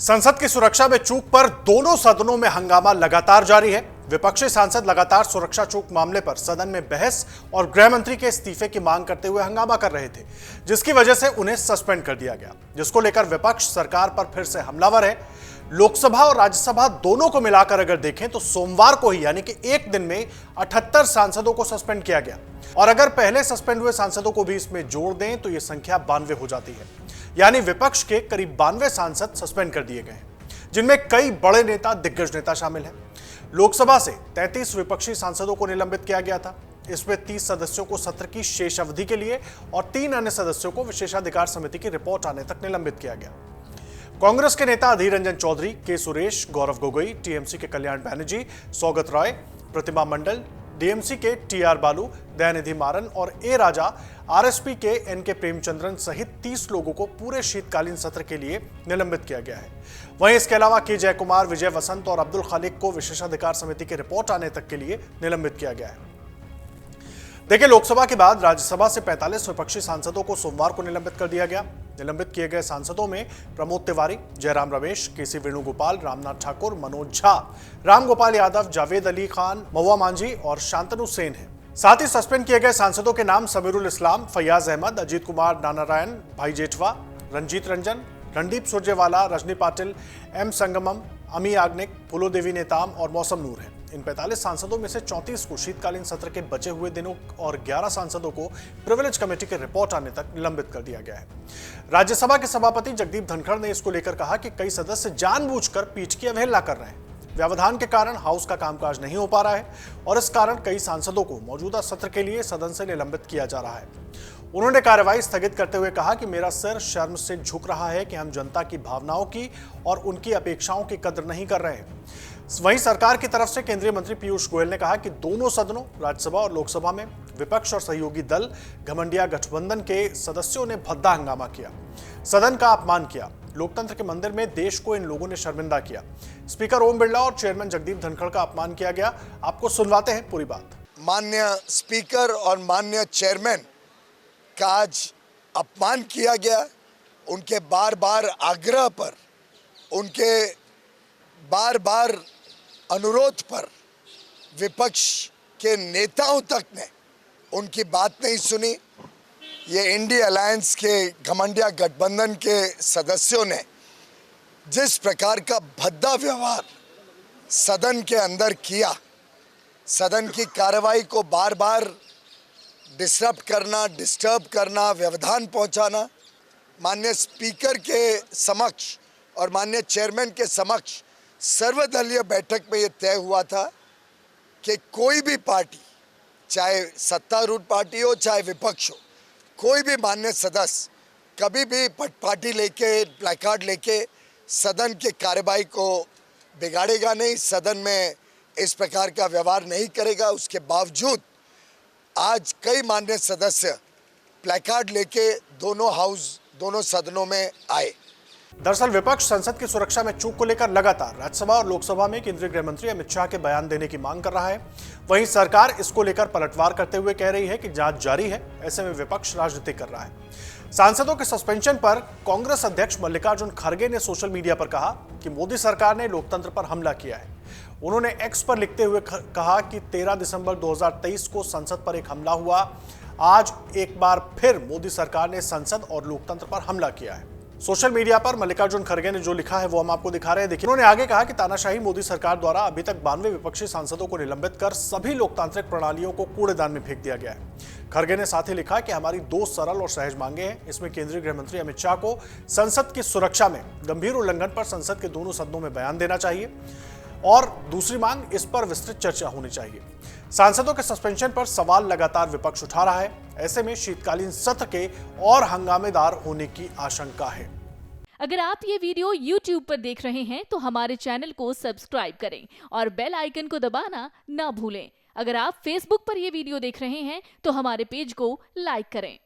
संसद की सुरक्षा में चूक पर दोनों सदनों में हंगामा लगातार जारी है। विपक्षी सांसद लगातार सुरक्षा चूक मामले पर सदन में बहस और गृह मंत्री के इस्तीफे की मांग करते हुए हंगामा कर रहे थे, जिसकी वजह से उन्हें सस्पेंड कर दिया गया, जिसको लेकर विपक्ष सरकार पर फिर से हमलावर है। लोकसभा और राज्यसभा दोनों को मिलाकर अगर देखें तो सोमवार को ही यानी कि एक दिन में 78 सांसदों को सस्पेंड किया गया, और अगर पहले सस्पेंड हुए सांसदों को भी इसमें जोड़ दें तो यह संख्या 92 हो जाती है। यानी विपक्ष के करीब 92 सांसद सस्पेंड कर दिए गए हैं, जिनमें कई बड़े नेता, दिग्गज नेता शामिल हैं। लोकसभा से 33 विपक्षी सांसदों को निलंबित किया गया था। इसमें 30 सदस्यों को सत्र की शेष अवधि के लिए और 3 अन्य सदस्यों को विशेषाधिकार समिति की रिपोर्ट आने तक निलंबित किया गया। कांग्रेस के नेता अधीर रंजन चौधरी, के सुरेश, गौरव गोगोई, टीएमसी के कल्याण बैनर्जी, सौगत रॉय, प्रतिमा मंडल, डीएमसी के टीआर बालू, दयानिधि मारन और ए राजा, आरएसपी के एनके प्रेमचंद्रन सहित 30 लोगों को पूरे शीतकालीन सत्र के लिए निलंबित किया गया है। वहीं इसके अलावा के जयकुमार, विजय वसंत और अब्दुल खालिक को विशेषाधिकार समिति की रिपोर्ट आने तक के लिए निलंबित किया गया है। देखिए, लोकसभा के बाद राज्यसभा से 45 विपक्षी सांसदों को सोमवार को निलंबित कर दिया गया। निलंबित किए गए सांसदों में प्रमोद तिवारी, जयराम रमेश, केसी वेणुगोपाल, रामनाथ ठाकुर, मनोज झा, रामगोपाल यादव, जावेद अली खान, महुआ मांझी और शांतनु सेन हैं। साथ ही सस्पेंड किए गए सांसदों के नाम समीरुल इस्लाम, फैयाज अहमद, अजीत कुमार नारायण, भाई जेठवा, रंजीत रंजन, रणदीप सुरजेवाला, रजनी पाटिल, एम संगमम, अमी याग्निक, फूलो देवी नेताम और मौसम नूर है। इन 45 सांसदों में से 34 को शीतकालीन सत्र के बचे हुए दिनों और 11 सांसदों को प्रिविलेज कमेटी की रिपोर्ट आने तक निलंबित कर दिया गया है। राज्यसभा के सभापति जगदीप धनखड़ ने इसको लेकर कहा कि कई सदस्य जानबूझकर पीठ की अवहेलना कर रहे हैं। व्यवधान के कारण हाउस का कामकाज नहीं हो पा रहा है और इस कारण कई सांसदों को मौजूदा सत्र के लिए सदन से निलंबित किया जा रहा है। उन्होंने कार्यवाही स्थगित करते हुए कहा कि मेरा सिर शर्म से झुक रहा है कि हम जनता की भावनाओं की और उनकी अपेक्षाओं की कद्र नहीं कर रहे हैं। वहीं सरकार की तरफ से केंद्रीय मंत्री पीयूष गोयल ने कहा कि दोनों सदनों, राज्यसभा और लोकसभा में विपक्ष और सहयोगी दल घमंडिया गठबंधन के सदस्यों ने भद्दा हंगामा किया, सदन का अपमान किया। लोकतंत्र के मंदिर में देश को इन लोगों ने शर्मिंदा किया। स्पीकर ओम बिरला और चेयरमैन जगदीप धनखड़ का अपमान किया गया। आपको सुनवाते हैं पूरी बात। माननीय स्पीकर और माननीय चेयरमैन का आज अपमान किया गया। उनके बार बार आग्रह पर, उनके बार बार अनुरोध पर विपक्ष के नेताओं तक ने उनकी बात नहीं सुनी। ये इंडिया अलायंस के घमंडिया गठबंधन के सदस्यों ने जिस प्रकार का भद्दा व्यवहार सदन के अंदर किया, सदन की कार्रवाई को बार बार डिस्टर्ब करना, व्यवधान पहुंचाना, माननीय स्पीकर के समक्ष और माननीय चेयरमैन के समक्ष सर्वदलीय बैठक में ये तय हुआ था कि कोई भी पार्टी, चाहे सत्तारूढ़ पार्टी हो चाहे विपक्ष हो, कोई भी माननीय सदस्य कभी भी पार्टी लेके, प्लेकार्ड लेके सदन की कार्यवाही को बिगाड़ेगा नहीं, सदन में इस प्रकार का व्यवहार नहीं करेगा। उसके बावजूद आज कई माननीय सदस्य प्लेकार्ड लेके दोनों सदनों में आए। दरअसल विपक्ष संसद की सुरक्षा में चूक को लेकर लगातार राज्यसभा और लोकसभा में केंद्रीय गृह मंत्री अमित शाह के बयान देने की मांग कर रहा है। वहीं सरकार इसको लेकर पलटवार करते हुए कह रही है कि जांच जारी है। ऐसे में विपक्ष राजनीति कर रहा है। सांसदों के सस्पेंशन पर कांग्रेस अध्यक्ष मल्लिकार्जुन खड़गे ने सोशल मीडिया पर कहा कि मोदी सरकार ने लोकतंत्र पर हमला किया है। उन्होंने एक्स पर लिखते हुए कहा कि 13 दिसंबर 2023 को संसद पर एक हमला हुआ। आज एक बार फिर मोदी सरकार ने संसद और लोकतंत्र पर हमला किया है। सोशल मीडिया पर मल्लिकार्जुन खड़गे ने जो लिखा है वो हम आपको दिखा रहे हैं। देखिए, उन्होंने आगे कहा कि तानाशाही मोदी सरकार द्वारा अभी तक 92 विपक्षी सांसदों को निलंबित कर सभी लोकतांत्रिक प्रणालियों को कूड़ेदान में फेंक दिया गया है। खड़गे ने साथ ही लिखा कि हमारी 2 सरल और सहज मांगे हैं। इसमें केंद्रीय गृह मंत्री अमित शाह को संसद की सुरक्षा में गंभीर उल्लंघन पर संसद के दोनों सदनों में बयान देना चाहिए और दूसरी मांग, इस पर विस्तृत चर्चा होनी चाहिए। सांसदों के सस्पेंशन पर सवाल लगातार विपक्ष उठा रहा है। ऐसे में शीतकालीन सत्र के और हंगामेदार होने की आशंका है। अगर आप ये वीडियो YouTube पर देख रहे हैं तो हमारे चैनल को सब्सक्राइब करें और बेल आइकन को दबाना ना भूलें। अगर आप Facebook पर ये वीडियो देख रहे हैं तो हमारे पेज को लाइक करें।